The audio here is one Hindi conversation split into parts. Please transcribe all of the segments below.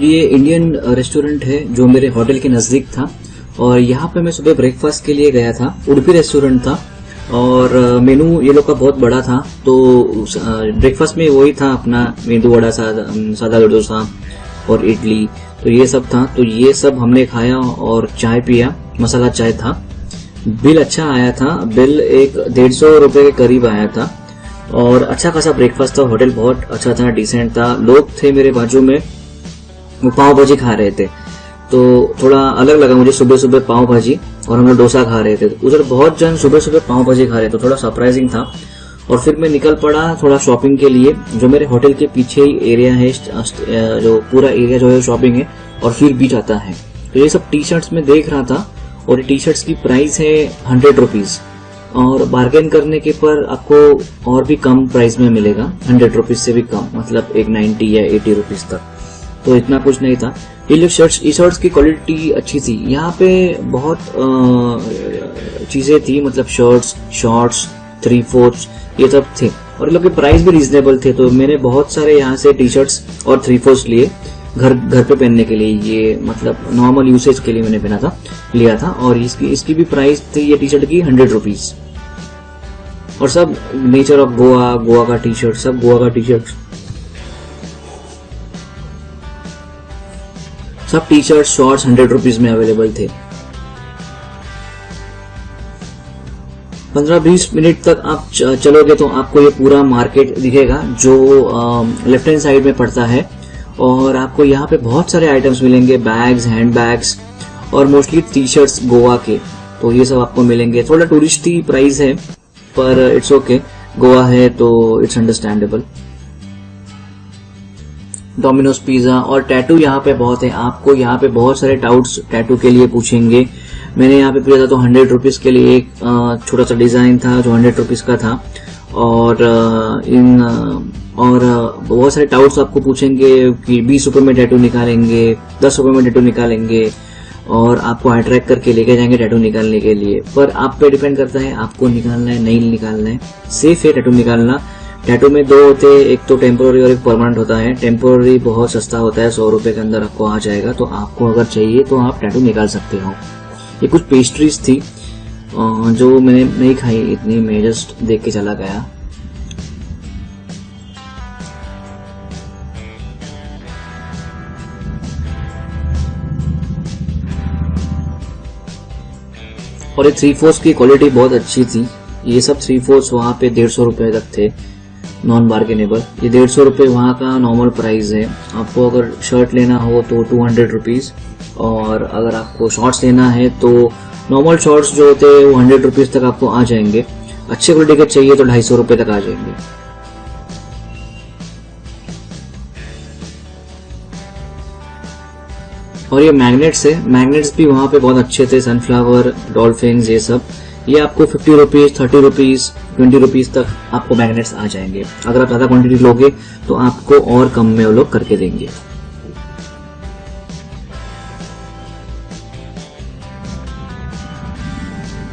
ये इंडियन रेस्टोरेंट है जो मेरे होटल के नज़दीक था और यहाँ पे मैं सुबह ब्रेकफास्ट के लिए गया था। उडुपी रेस्टोरेंट था और मेनू ये लोग का बहुत बड़ा था। तो ब्रेकफास्ट में वही था अपना मेंदू वड़ा, सादा डोसा और इडली, तो ये सब था। तो ये सब हमने खाया और चाय पिया, मसाला चाय था। बिल अच्छा आया था, बिल एक 150 रुपए के करीब आया था और अच्छा खासा ब्रेकफास्ट था। होटल बहुत अच्छा था, डिसेंट था। लोग थे मेरे बाजू में, वो पाव भाजी खा रहे थे, तो थोड़ा अलग लगा मुझे सुबह सुबह पाव भाजी, और हम लोग डोसा खा रहे थे। उधर बहुत जन सुबह सुबह पाव भाजी खा रहे थे, थोड़ा सरप्राइजिंग था। और फिर मैं निकल पड़ा थोड़ा शॉपिंग के लिए। जो मेरे होटल के पीछे ही एरिया है, जो पूरा एरिया जो है शॉपिंग है, और फिर बीच आता है। तो ये सब टी शर्ट्स में देख रहा था और टी शर्ट्स की प्राइस है 100 रुपीज, और बार्गेन करने के पर आपको और भी कम प्राइस में मिलेगा, 100 रुपीज से भी कम, मतलब एक 90 या 80 रुपीज तक। तो इतना कुछ नहीं था। ये जो शर्ट्स की क्वालिटी अच्छी थी। यहाँ पे बहुत चीजें थी, मतलब शर्ट्स, शॉर्ट्स, 3/4 ये सब थे, और लोग के प्राइस भी रीजनेबल थे। तो मैंने बहुत सारे यहाँ से टी शर्ट्स और 3/4 लिए घर पे पहनने के लिए, ये मतलब नॉर्मल यूसेज के लिए मैंने लिया था। और इसकी भी प्राइस थी ये टी शर्ट की 100 रुपीज। और सब नेचर ऑफ गोवा का टी शर्ट, सब गोवा का टी शर्ट, सब टी शर्ट शॉर्ट्स 100 रुपीज में अवेलेबल थे। 15-20 मिनट तक आप चलोगे तो आपको ये पूरा मार्केट दिखेगा जो लेफ्ट हैंड साइड में पड़ता है। और आपको यहाँ पे बहुत सारे आइटम्स मिलेंगे, बैग्स, हैंड बैग्स, और मोस्टली टी शर्ट्स गोवा के। तो ये सब आपको मिलेंगे। थोड़ा टूरिस्टी प्राइस है पर इट्स ओके, गोवा है तो इट्स अंडरस्टैंडेबल। डोमिनोज पिज्जा और टैटू यहाँ पे बहुत है। आपको यहाँ पे बहुत सारे डाउट्स टैटू के लिए पूछेंगे। मैंने यहाँ पे पूछा था तो 100 रुपीज के लिए एक छोटा सा डिजाइन था जो 100 रुपीज का था। और बहुत सारे डाउट्स आपको पूछेंगे कि 20 रुपए में टैटू निकालेंगे, 10 रुपए में टैटू निकालेंगे, और आपको अट्रैक्ट करके लेके जाएंगे टैटू निकालने के लिए। पर आप पे डिपेंड करता है आपको निकालना है नहीं निकालना है। सेफ है टैटू निकालना। टैटू में 2 होते हैं, एक तो टेम्पोररी और एक परमानेंट होता है। टेम्पोररी बहुत सस्ता होता है, 100 रुपए के अंदर आपको आ जाएगा। तो आपको अगर चाहिए तो आप टैटू निकाल सकते हो। ये कुछ पेस्ट्रीज थी जो मैंने नहीं खाई इतनी, मैं जस्ट देख के चला गया। और ये 3/4 की क्वालिटी बहुत अच्छी थी। ये सब 3/4 वहाँ पे 150 रुपए तक थे, नॉन बार्गेनेबल। ये 150 रुपए वहाँ का नॉर्मल प्राइस है। आपको अगर शर्ट लेना हो तो 200 रुपीज, और अगर आपको शॉर्ट्स लेना है तो नॉर्मल शॉर्ट्स जो होते हैं वो 100 रुपीज तक आपको आ जाएंगे। अच्छे क्वालिटी के चाहिए तो 250 रुपए तक आ जाएंगे। और ये मैग्नेट्स है, मैग्नेट्स भी वहाँ पे बहुत अच्छे थे, सनफ्लावर, डॉल्फिन्स, ये सब। ये आपको 50 रुपीज, 30 रुपीज, 20 रुपीज तक आपको मैग्नेट्स आ जाएंगे। अगर आप ज्यादा क्वांटिटी लोगे तो आपको और कम में वो लोग करके देंगे।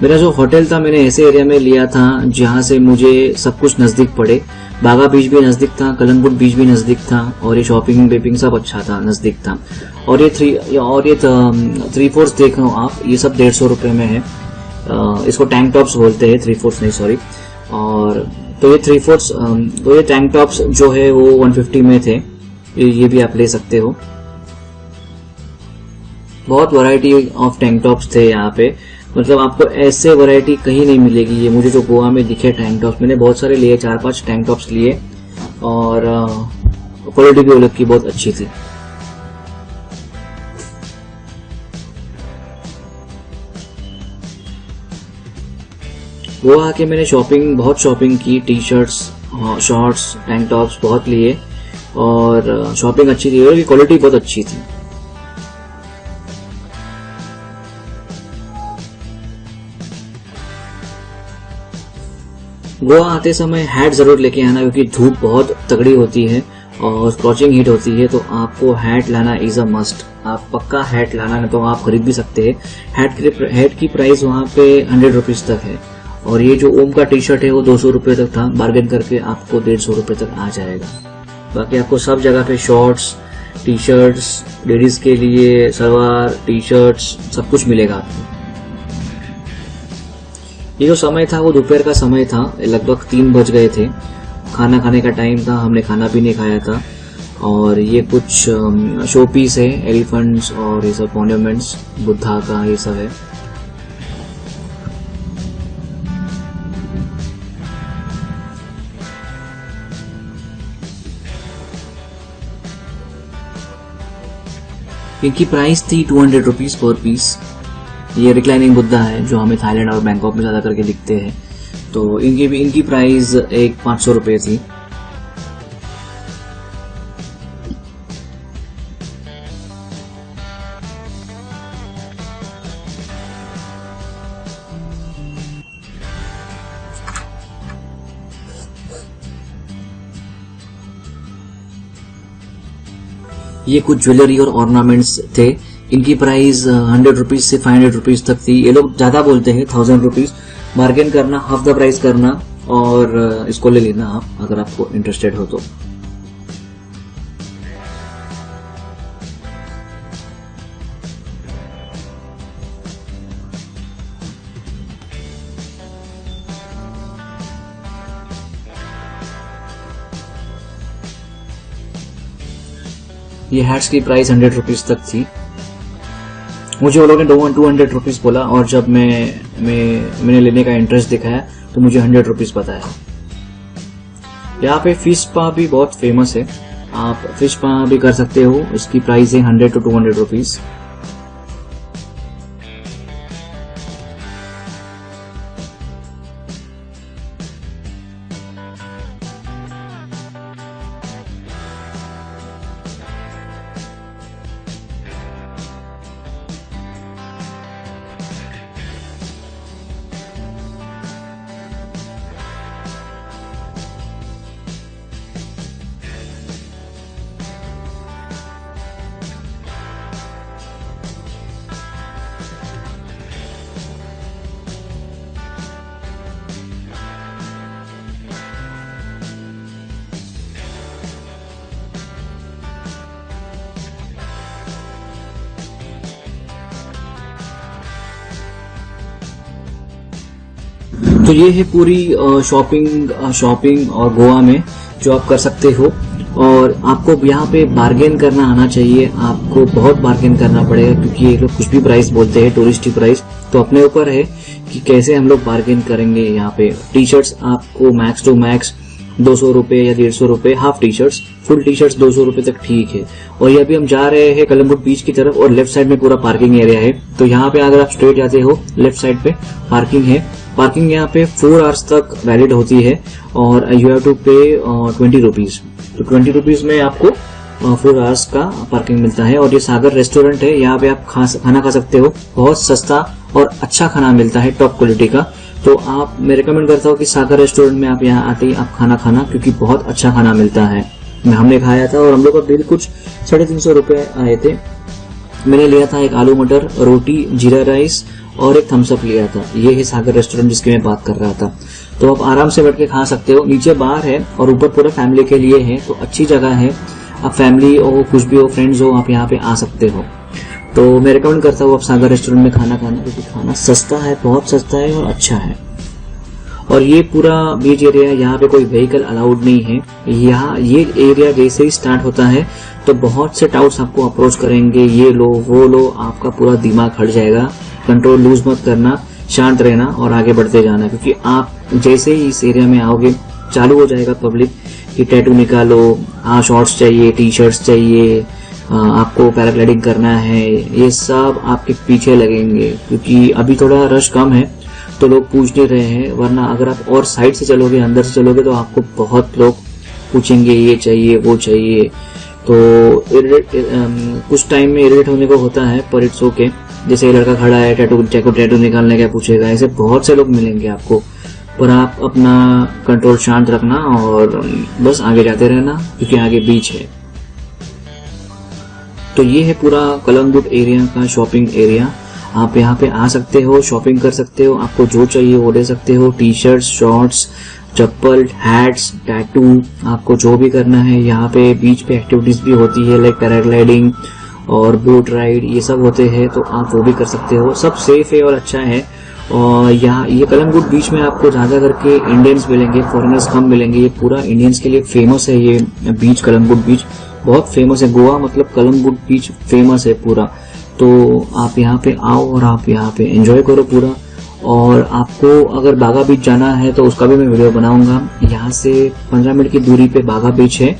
मेरा जो होटल था मैंने ऐसे एरिया में लिया था जहां से मुझे सब कुछ नजदीक पड़े। बागा बीच भी नजदीक था, कलंगुट बीच भी नजदीक था, और ये शॉपिंग बेपिंग सब अच्छा था, नजदीक था। और ये 3/4 देख रहे हो आप, ये सब 150 रुपए में है। इसको टैंक टॉप्स बोलते हैं, 3/4 नहीं, सॉरी। और तो ये 3/4 तो ये टैंक टॉप्स जो है वो 150 में थे। ये भी आप ले सकते हो। बहुत वैरायटी ऑफ टैंक टॉप्स थे यहाँ पे, मतलब आपको ऐसे वैरायटी कहीं नहीं मिलेगी। ये मुझे जो गोवा में दिखे टैंक टॉप्स, मैंने बहुत सारे लिए, 4-5 टैंक टॉप्स लिए, और क्वालिटी भी उनकी बहुत अच्छी थी। गोवा आके मैंने बहुत शॉपिंग की, T shirts, shorts, tank tops बहुत लिए, और शॉपिंग अच्छी थी और क्वालिटी बहुत अच्छी थी। गोवा आते समय हैट जरूर लेके आना, क्योंकि धूप बहुत तगड़ी होती है और स्कॉचिंग हीट होती है। तो आपको हैट लाना इज अ मस्ट। आप पक्का हैट लाना, नहीं तो आप खरीद भी सकते हैं। हैट की प्राइस वहाँ पे 100 रुपीज तक है। और ये जो ओम का टी शर्ट है वो 200 रुपए तक था, बार्गेन करके आपको 150 रुपए तक आ जाएगा। बाकी आपको सब जगह पे शॉर्ट्स, टी शर्ट्स, लेडीज के लिए सलवार, टी शर्ट्स, सब कुछ मिलेगा आपको। ये जो समय था वो दोपहर का समय था, लगभग 3 बज गए थे, खाना खाने का टाइम था, हमने खाना भी नहीं खाया था। और ये कुछ शो पीस है, एलिफेंट्स और ये सब मॉन्यूमेंट्स, बुद्धा का ये सब है। इनकी प्राइस थी 200 रुपीज पर पीस। ये रिक्लाइनिंग बुद्धा है जो हमें थाईलैंड और बैंकॉक में ज्यादा करके दिखते हैं, तो इनकी प्राइस 500 रुपये थी। ये कुछ ज्वेलरी और ऑर्नामेंट्स थे, इनकी प्राइस 100 रुपीज से 500 रुपीज तक थी। ये लोग ज्यादा बोलते हैं 1000 रुपीज, बार्गेन करना, हाफ द प्राइस करना और इसको ले लेना आप अगर आपको इंटरेस्टेड हो तो। ये हैट्स की प्राइस 100 रुपीज तक थी। मुझे वो लोगों ने 200 रुपीज बोला और जब मैंने लेने का इंटरेस्ट दिखाया तो मुझे 100 रुपीज बताया। यहाँ पे फिश स्पा भी बहुत फेमस है, आप फिश स्पा भी कर सकते हो। इसकी प्राइस है 100 to 200 रुपीज। तो ये है पूरी शॉपिंग और गोवा में जो आप कर सकते हो। और आपको यहाँ पे बार्गेन करना आना चाहिए, आपको बहुत बार्गेन करना पड़ेगा क्योंकि ये लोग कुछ भी प्राइस बोलते हैं, टूरिस्टी प्राइस। तो अपने ऊपर है कि कैसे हम लोग बार्गेन करेंगे। यहाँ पे टी शर्ट्स आपको मैक्स टू मैक्स 200 रुपए या 150 रुपए, half T shirts, full T shirts 200 रुपए तक ठीक है। और ये अभी हम जा रहे हैं कलम्बुट बीच की तरफ और लेफ्ट साइड में पूरा पार्किंग एरिया है। तो यहाँ पे अगर आप स्ट्रेट जाते हो लेफ्ट साइड पे पार्किंग है। पार्किंग यहाँ पे 4 आवर्स तक वैलिड होती है और यू हैव टू पे 20 रुपीज। तो 20 रुपीज में आपको 4 आवर्स का पार्किंग मिलता है। और ये सागर रेस्टोरेंट है, यहाँ पे आप खाना खा सकते हो, बहुत सस्ता और अच्छा खाना मिलता है, टॉप क्वालिटी का। तो मैं रिकमेंड करता हूँ कि सागर रेस्टोरेंट में आप यहाँ आते ही आप खाना क्योंकि बहुत अच्छा खाना मिलता है। हमने खाया था और हम लोग का बिल कुछ 350 रुपए आए थे। मैंने लिया था एक आलू मटर, रोटी, जीरा राइस और एक थम्स अप लिया था। ये है सागर रेस्टोरेंट जिसकी मैं बात कर रहा था। तो आप आराम से बैठ के खा सकते हो, नीचे बार है और ऊपर पूरा फैमिली के लिए है। तो अच्छी जगह है, आप फैमिली हो, कुछ भी हो, फ्रेंड्स हो, आप यहाँ पे आ सकते हो। तो मैं रिकमेंड करता हूँ आप सागर रेस्टोरेंट में खाना खाना, क्योंकि खाना सस्ता है, बहुत सस्ता है और अच्छा है। और ये पूरा बीच एरिया, यहाँ पे कोई व्हीकल अलाउड नहीं है। यहाँ ये एरिया जैसे ही स्टार्ट होता है तो बहुत से टाउट्स आपको अप्रोच करेंगे, ये लो वो लो, आपका पूरा दिमाग हट जाएगा। कंट्रोल लूज मत करना, शांत रहना और आगे बढ़ते जाना, क्योंकि आप जैसे ही इस एरिया में आओगे चालू हो जाएगा पब्लिक कि टैटू निकालो, शॉर्ट्स चाहिए, टी शर्ट्स चाहिए, आपको पैराग्लाइडिंग करना है, ये सब आपके पीछे लगेंगे। क्योंकि अभी थोड़ा रश कम है तो लोग पूछ नहीं रहे हैं, वरना अगर आप और साइड से चलोगे, अंदर से चलोगे तो आपको बहुत लोग पूछेंगे ये चाहिए वो चाहिए। तो कुछ टाइम में इरिटेट होने को होता है, पर इट्स ओके। जैसे ये लड़का खड़ा है, टैटू निकालने क्या पूछेगा, ऐसे बहुत से लोग मिलेंगे आपको। पर आप अपना कंट्रोल शांत रखना और बस आगे जाते रहना, क्योंकि आगे बीच है। तो ये है पूरा कलंगुट एरिया का शॉपिंग एरिया। आप यहाँ पे आ सकते हो, शॉपिंग कर सकते हो, आपको जो चाहिए वो ले सकते हो, टी शर्ट्स, शॉर्ट्स, चप्पल, हैट्स, टैटू, आपको जो भी करना है यहाँ पे बीच पे एक्टिविटीज भी होती है लाइक पैराग्लाइडिंग और बोट राइड, ये सब होते हैं, तो आप वो भी कर सकते हो। सब सेफ है और अच्छा है। और यहाँ ये कलंगुट बीच में आपको ज्यादा करके इंडियंस मिलेंगे, फॉरेनर्स कम मिलेंगे। ये पूरा इंडियंस के लिए फेमस है, ये बीच कलंगुट बीच बहुत फेमस है। गोवा मतलब कलंगुट बीच फेमस है पूरा। तो आप यहाँ पे आओ और आप यहाँ पे एंजॉय करो पूरा। और आपको अगर बागा बीच जाना है तो उसका भी मैं वीडियो बनाऊंगा। यहाँ से 15 मिनट की दूरी पे बागा बीच है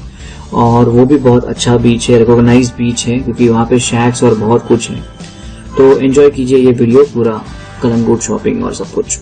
और वो भी बहुत अच्छा बीच है, रिकॉग्नाइज बीच है, क्योंकि वहाँ पे शैक्स और बहुत कुछ है। तो एंजॉय कीजिए ये वीडियो पूरा, कलंगुट शॉपिंग और सब कुछ।